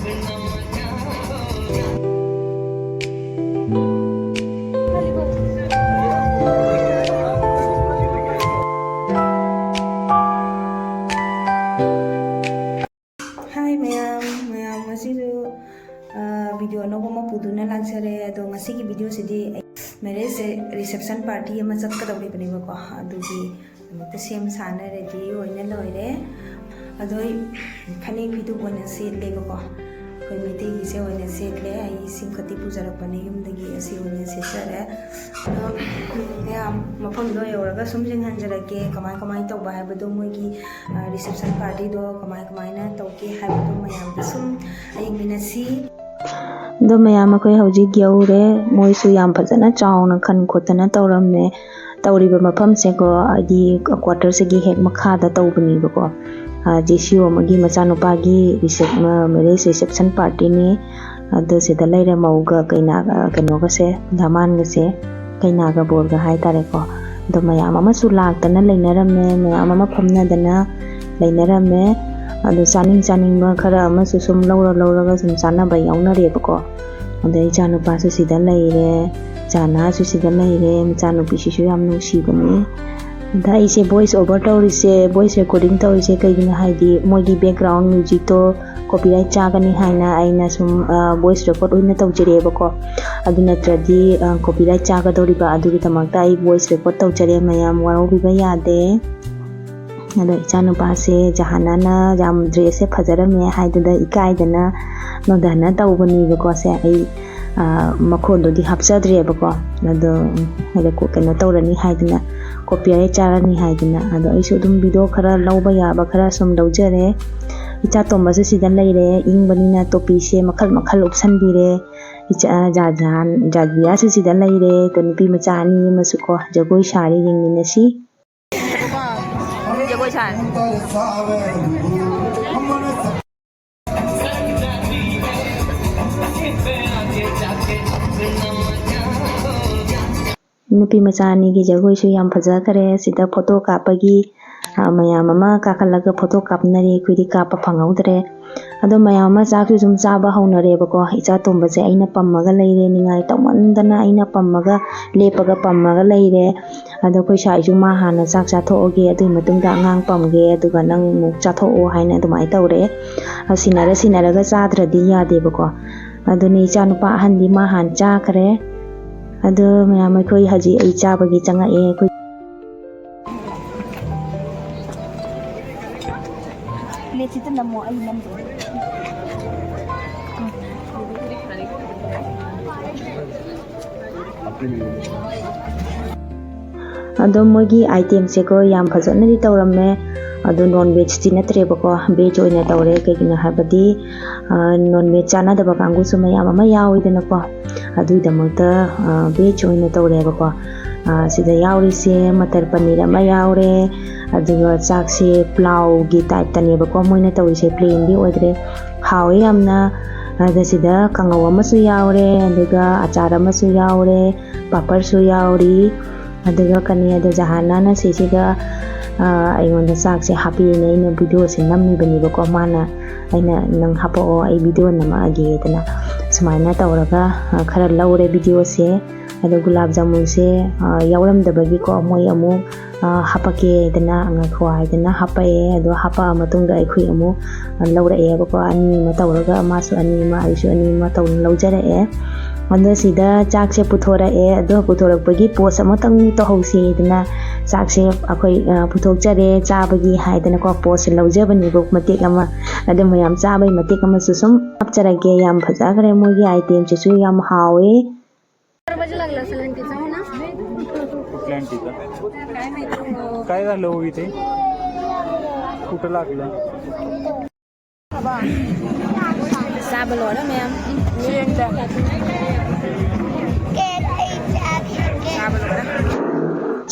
video anova ma puduna langsare ado ngasi ki video sidi marriage reception party ama chat ka dawri bani ba ko adugi amita sem sana ready oina loire ado khani bidu bona se le ba ko koi mite gi se oina se le ai sim khati pujara pani yum dagi asi oina se sare ya mafam do yoraga sumjing hanjara ke kamai kamai to ba ha badu moi gi reception party do kamai na to ke ha badu mayam sum ai minasi do mayam ko hauji gyaure moi su yam phajana chauna khan khotana tawramme tawriba mafam se ko adi quarter se gi hek makha da tawbani ba ko JCO magi machano pa gi marriage reception party ni ado se da laira mauga kaina kano ga se daman ga se kaina ga bor ga hai tare ko do mayam ama su lak tana lainaramme mayam ama phamna dana lainaramme ado chaning ba khara ama su sum laura ga sum chana ba yauna re ba ko ado chanu pa su sida laire chana su sida laire chanu pi shi yam nu shi bani da ise voice over tawri se voice recording tawri se kaigina haidi mogi background music to copyright chagani haina aina sum voice record oina tawjere ba ko aduna tradi copyright chaga dori ba adugi tamakta ai voice record tawjere mayam waro bi ba yade ado chanu pa se jahanana jam dress se phajara me haidada ikai dana nodana tawbani ba ko se ai makhon do di hapchadre ba ko ado hele ko kena tawrani haidana copyright charani haidana ado aisu dum video khara lawba ya ba khara sum lawjare icha tomba se sidan laire ingbanina topi se makhal option bire icha jabiya se sidan laire to nupi machani masuko jagoi shari ringmina si jagoi shari nupi machani gi jagoi su yam phaja kare sida photo kapagi mayam ama kakalaga photo kapnari khudi kapa phangaudre ado mayam ma chak su sum chaba haunare ba ko icha tomba se aina pammaga leire ningai tamandana aina pammaga lepaga pammaga leire ado koi sai ju ma hana chak cha thoge adu matungda angang pamge aduga nang muk cha tho haina dumai tawre sinara ga chadradi yade ba ko ado ni cha nupa handi ma han cha kare ado mayam khoi haji ai chabagi changa e khoi le chita namo ai nam ado mogi item se ko yam phajana ri tawramme ado non veg ti natre ba ko veg oina tawre kegina habadi non veg chana da ba kangu su mayam ama yawi dana ko adu damata veg oina tawre ba ko sida yauri se matar paneer ama yaure aduga chak se plow gi type tane ba ko moina tawi se plain di oidre hawi amna ada sida kangaw ama su yaure aduga achar ama su yaure papar su yauri aduga kani ada jahana na se siga ayon chak se happy ne ina video se namni bani ba ko mana aina nang hapo ai video nama age dana sumaina tawraga khara laure video se ado gulab jamun se yawram dabagi ko moi amu hapake dana anga khwai dana hapae ado hapa matung da ikhui amu laura e ba ko ani ma tawraga ma su ani ma aisu ani ma taw laujara e ando sida chak se puthora e ado puthorak bagi post amatang to hausi dana chak se akhoi puthok jare chabagi hai dana ko post laujabani bo matik ama ado mayam chabai matik ama su sum apcharage yam phaja gare mogi item che su yam hawe लागला सलंटीचा हो ना प्लॅन्टीचा काय झालं हो इथे कुठं लागलं साबलो ना ma'am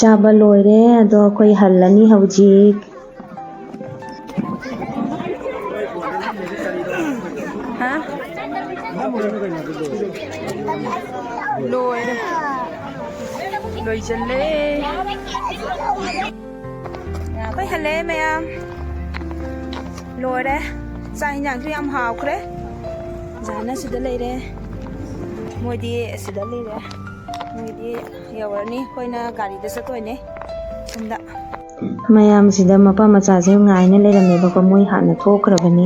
chaba loire ado koi hallani hauji ha lôi chân lê cái hành lê mày lôi đấy sai nhàng cho em học đấy ꯖꯥꯅ ꯁꯤꯗ ꯂꯩꯔꯦ ꯃꯣꯏꯗꯤ ꯁꯤꯗ ꯂꯩꯔꯦ ꯃꯣꯏꯗꯤ ꯌꯧꯔꯅꯤ ꯑꯩꯈꯣꯏꯅ ꯒꯥꯔꯤꯗ ꯆꯠꯇꯣꯏꯅꯦ ꯁꯣꯝꯗ ꯃꯌꯥꯝꯁꯤꯗ ꯃꯄꯥ ꯃꯆꯥꯁꯦ ꯉꯥꯏꯅ ꯂꯩꯔꯝꯃꯦꯕꯀꯣ ꯃꯣꯏ ꯍꯥꯟꯅ ꯊꯣꯛꯈ꯭ꯔꯕꯅꯤ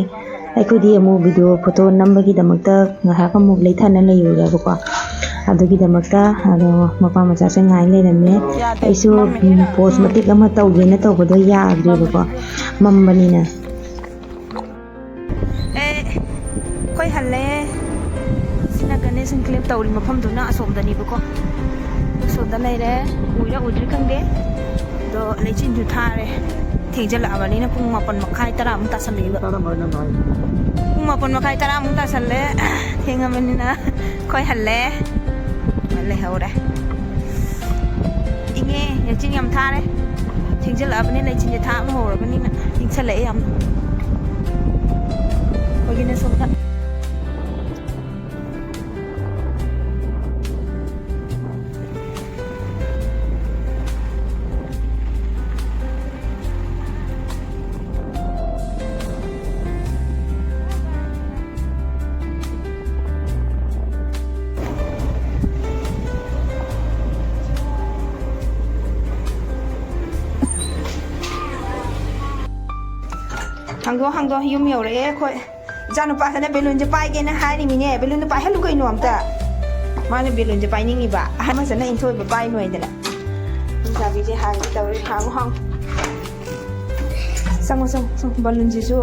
ꯑꯩꯈꯣꯏꯗꯤ ꯑꯃꯨꯛ ꯚꯤꯗꯤꯑꯣ ꯐꯣꯇꯣ ꯅꯝꯕꯒꯤꯗꯃꯛꯇ ꯉꯥꯏꯍꯥꯛ ꯑꯃꯨꯛ ꯂꯩꯊꯅ ꯂꯩꯔꯨꯔꯦꯕꯀꯣ ꯑꯗꯨꯒꯤꯗꯃꯛꯇ ꯑꯗꯣ ꯃꯄꯥ ꯃꯆꯥꯁꯦ ꯉꯥꯏ ꯂꯩꯔꯝꯃꯦ ꯑꯩꯁꯨ ꯄꯣꯁ ꯃꯇꯦꯛ ꯑꯃ ꯇꯧꯒꯦꯅ ꯇꯧꯕꯗꯣ ꯌꯥꯗ꯭ꯔꯦꯕꯀꯣ ꯃꯝꯕꯅꯤꯅ ꯑꯩꯈꯣꯏ ꯍꯜꯂꯦ ꯁꯤꯅ ꯒꯅꯦꯁ ꯏꯟꯀ꯭ꯂꯦꯞ ꯇꯧꯔꯤ ꯃꯐꯝꯗꯨꯅ ꯑꯁꯣꯝꯗꯅꯦꯕꯀꯣ ꯑꯁꯣꯝꯗ ꯂꯩꯔꯦ ꯎꯗ꯭ꯔꯤ ꯈꯪꯗꯦ ꯑꯗꯣ ꯂꯩꯆꯤꯟꯁꯨ ꯊꯥꯔꯦ ꯊꯦꯡꯖꯤꯜꯂꯛꯑꯕꯅꯤꯅ ꯄꯨꯡ 9:30 10:00 ꯇꯥꯁꯜꯂꯛꯏꯕ ꯄꯨꯡ 9:30 10:00 ꯇꯥꯁꯜꯂꯦ ꯊꯦꯡꯉꯕꯅꯤ나 ꯑꯩꯈꯣꯏ ꯍꯜꯂꯦ ꯂꯩꯍꯧꯔꯦ ꯏꯪꯉꯦ ꯂꯩꯆꯤꯟ ꯌꯥꯝ ꯊꯥꯔꯦ ꯊꯦꯡꯖꯤꯜꯂꯛꯑꯕꯅꯤꯅ ꯂꯩꯆꯤꯟꯁꯦ ꯊꯥꯕ ꯍꯧꯔꯕꯅꯤꯅ ꯏꯪꯁꯜꯂꯛꯑꯦ ꯌꯥꯝ ꯑꯩꯈꯣꯏꯒꯤꯅ ꯁꯣꯝꯗ ꯍꯥꯡꯗꯣꯛ ꯌꯨꯝ ꯌꯧꯔꯛꯑꯦ ꯑꯩꯈꯣꯏ ꯏꯆꯥꯅꯨꯄꯥꯁꯤꯅ ꯕꯦꯂꯨꯟꯁꯦ ꯄꯥꯏꯒꯦꯅ ꯍꯥꯏꯔꯤꯃꯤꯅꯦ ꯕꯦꯂꯨꯟꯗꯣ ꯄꯥꯏꯍꯜꯂꯨ ꯀꯩꯅꯣ ꯑꯝꯇ ꯃꯥꯅ ꯕꯦꯂꯨꯟꯁꯦ ꯄꯥꯏꯅꯤꯡꯉꯤꯕ ꯑꯍꯟꯁꯤꯅ ꯏꯟꯊꯣꯏꯕ ꯄꯥꯏꯅꯣꯏꯗꯅ ꯆꯥꯕꯤꯁꯦ ꯍꯥꯡꯒꯦ ꯇꯧꯔꯤ ꯍꯥꯡꯉꯨ ꯆꯪꯉꯣ ꯕꯦꯂꯨꯟꯁꯤꯁꯨ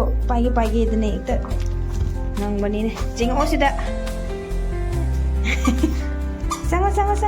ꯄꯥꯏꯒꯦꯗꯅ ꯍꯦꯛꯇ ꯅꯪꯕꯅꯤꯅꯦ ꯆꯤꯡꯉꯛꯑꯣ ꯁꯤꯗ ꯆꯪꯉꯣ ꯆꯪꯉꯣ